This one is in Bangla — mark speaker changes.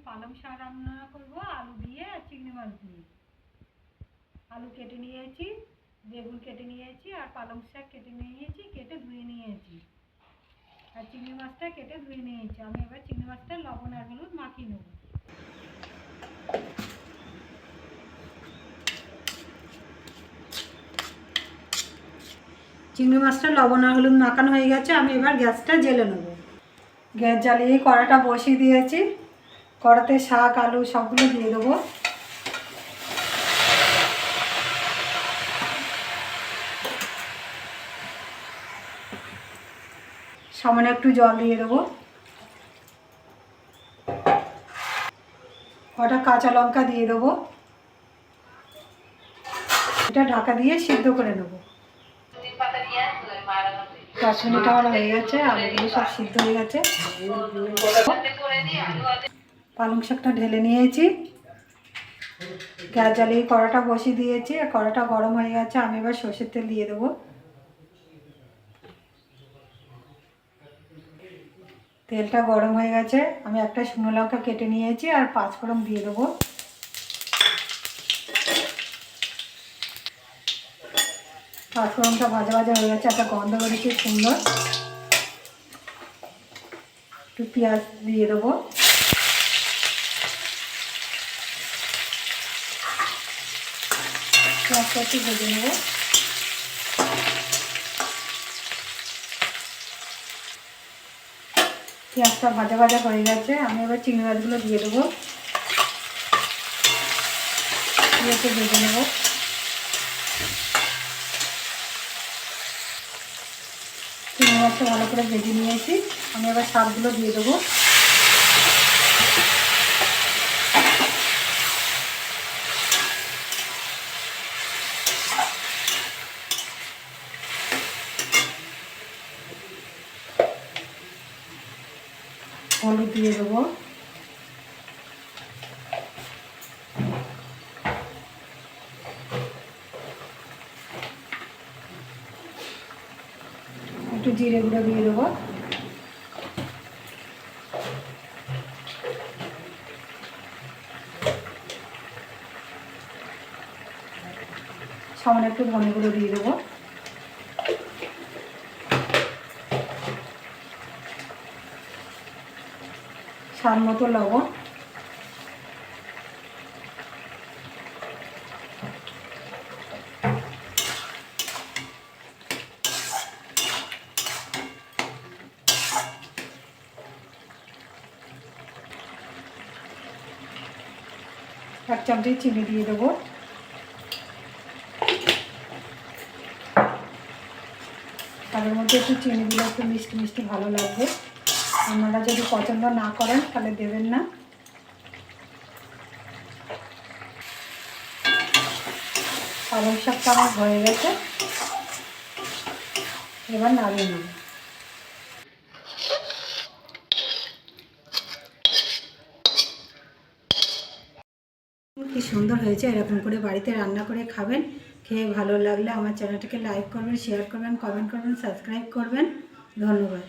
Speaker 1: পালং শাক রান্না করব আলু দিয়ে আর চিংড়ি মাছ দিয়ে। আলু কেটে নিয়েছি, বেগুন কেটে নিয়েছি আর পালং শাক কেটে নিয়েছি, কেটে ধুয়ে নিয়েছি আর চিংড়ি মাছটা কেটে ধুয়ে নিয়েছি। আমি এবার চিংড়ি মাছটা লবণ আর হলুদ মাখিয়ে নেব। চিংড়ি মাছটা লবণ আর হলুদ মাখানো হয়ে গেছে, আমি এবার গ্যাসটা জ্বেলে নেব। গ্যাস জ্বালিয়ে কড়াটা বসিয়ে দিয়েছি, কড়াতে শাক আলু সবগুলো দিয়ে দেবো। সামান্য একটু জল দিয়ে দেবো। কটা কাঁচা লঙ্কা দিয়ে দেবো। এটা ঢাকা দিয়ে সিদ্ধ করে নেব। 10 মিনিট আমার হয়ে গেছে, আলুগুলো সব সিদ্ধ হয়ে গেছে। পালং শাকটা ঢেলে নিয়েছি, গ্যাস জ্বালিয়ে কড়াটা বসিয়ে দিয়েছি আর কড়াটা গরম হয়ে গেছে। আমি এবার সর্ষের তেল দিয়ে দেবো। তেলটা গরম হয়ে গেছে, আমি একটা শুকনো লঙ্কা কেটে নিয়েছি আর 5 ফোড়ন দিয়ে দেবো। পাঁচফোড়নটা ভাজা ভাজা হয়ে গেছে, একটা গন্ধ বেরিয়েছে সুন্দর। একটু পেঁয়াজ দিয়ে দেবো। পেঁয়াজটা একটু ভেজে নেবো। পেঁয়াজটা ভাজা ভাজা হয়ে গেছে, আমি এবার চিংড়ি মাছগুলো দিয়ে দেবো। দিয়ে একটু ভেজে নেবো। চিংড়ি মাছটা ভালো করে ভেজে নিয়েছি, আমি এবার শাকগুলো দিয়ে দেবো। হলুদ দিয়ে দেবো। একটু জিরে গুঁড়ো দিয়ে দেবো। সামান্য একটু ধনে গুঁড়ো দিয়ে দেবো। স্বাদ মতো লবণ। এক চামচ চিনি দিয়ে দেবো। তাদের মধ্যে একটু চিনি দিলে একটু মিষ্টি মিষ্টি ভালো লাগবে। আপনারা যদি পছন্দ না করেন তাহলে দেবেন না। পালং শাকটা আমার হয়ে গেছে, এবার নামিয়ে নেব। কি সুন্দর হয়েছে, এরকম করে বাড়িতে রান্না করে খাবেন। খেয়ে ভালো লাগলে আমার চ্যানেলটাকে লাইক করবেন, শেয়ার করবেন, কমেন্ট করবেন, সাবস্ক্রাইব করবেন। ধন্যবাদ।